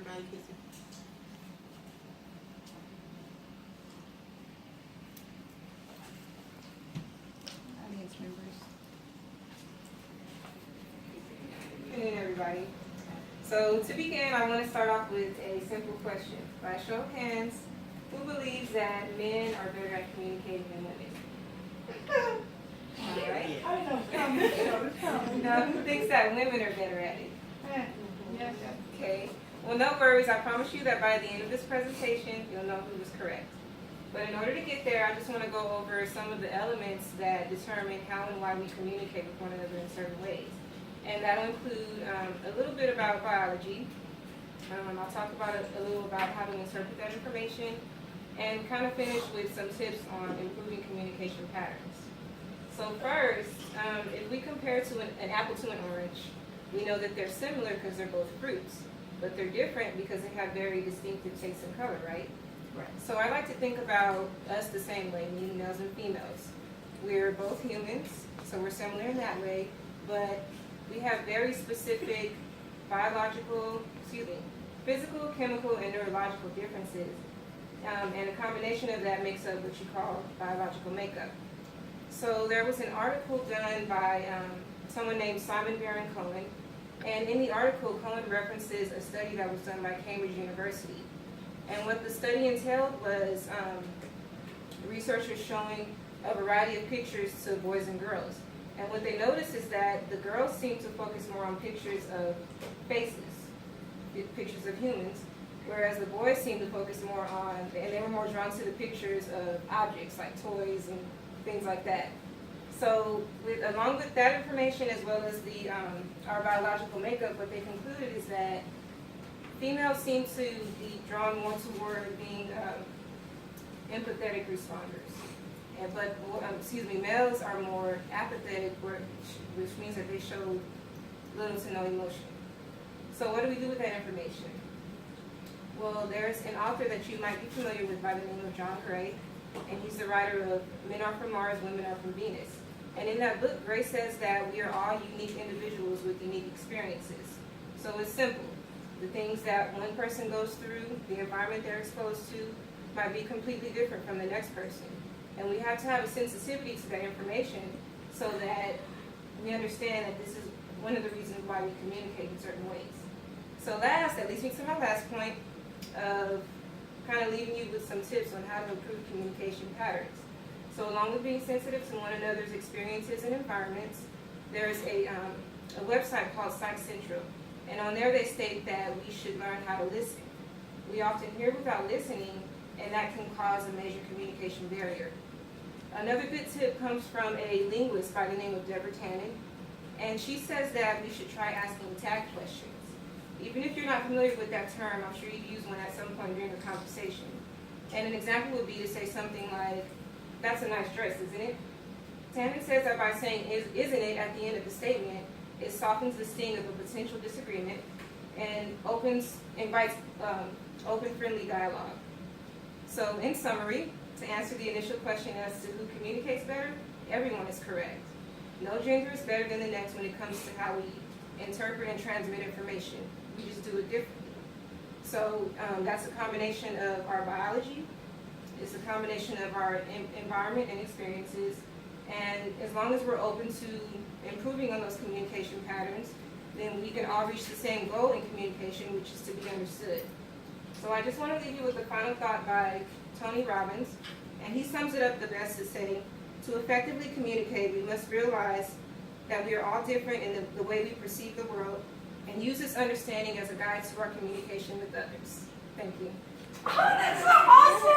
everybody, Kissy. Audience members. Good evening, everybody. So to begin, I want to start off with a simple question. By show of hands, who believes that men are better at communicating than women? All right. I don't know. Now, who thinks that women are better at it? Yes. Okay. Well, no worries. I promise you that by the end of this presentation, you'll know who was correct. But in order to get there, I just want to go over some of the elements that determine how and why we communicate with one another in certain ways. And that'll include a little bit about biology. I'll talk about a little about how to interpret that information, and kind of finish with some tips on improving communication patterns. So first, if we compare to an apple to an orange, we know that they're similar because they're both fruits, but they're different because they have very distinctive taste and color, right? Right. So I like to think about us the same way, meaning males and females. We're both humans, so we're similar in that way, but we have very specific physical, chemical, and neurological differences. And a combination of that makes up what you call biological makeup. So there was an article done by someone named Simon Baron Cohen, and in the article, Cohen references a study that was done by Cambridge University. And what the study entailed was researchers showing a variety of pictures to boys and girls. And what they noticed is that the girls seemed to focus more on pictures of faces, pictures of humans, whereas the boys seemed to focus more on, and they were more drawn to the pictures of objects like toys and things like that. So along with that information, as well as our biological makeup, what they concluded is that females seem to be drawn more toward being empathetic responders. But males are more apathetic, which means that they show little to no emotion. So what do we do with that information? Well, there's an author that you might be familiar with by the name of John Gray, and he's the writer of Men Are From Mars, Women Are From Venus. And in that book, Gray says that we are all unique individuals with unique experiences. So it's simple. The things that one person goes through, the environment they're exposed to, might be completely different from the next person. And we have to have a sensitivity to that information so that we understand that this is one of the reasons why we communicate in certain ways. So that leads me to my last point of kind of leaving you with some tips on how to improve communication patterns. So along with being sensitive to one another's experiences and environments, there's a website called Psych Central. And on there they state that we should learn how to listen. We often hear without listening, and that can cause a major communication barrier. Another good tip comes from a linguist by the name of Deborah Tannen, and she says that we should try asking tag questions. Even if you're not familiar with that term, I'm sure you've used one at some point during a conversation. And an example would be to say something like, "That's a nice dress, isn't it?" Tannen says that by saying "isn't it" at the end of the statement, it softens the sting of a potential disagreement and invites open, friendly dialogue. So in summary, to answer the initial question as to who communicates better, everyone is correct. No gender is better than the next when it comes to how we interpret and transmit information. We just do it differently. So that's a combination of our biology, it's a combination of our environment and experiences, and as long as we're open to improving on those communication patterns, then we can all reach the same goal in communication, which is to be understood. So I just want to leave you with a final thought by Tony Robbins, and he sums it up the best to say, to effectively communicate, we must realize that we are all different in the way we perceive the world, and use this understanding as a guide to our communication with others. Thank you. Oh, that's so awesome!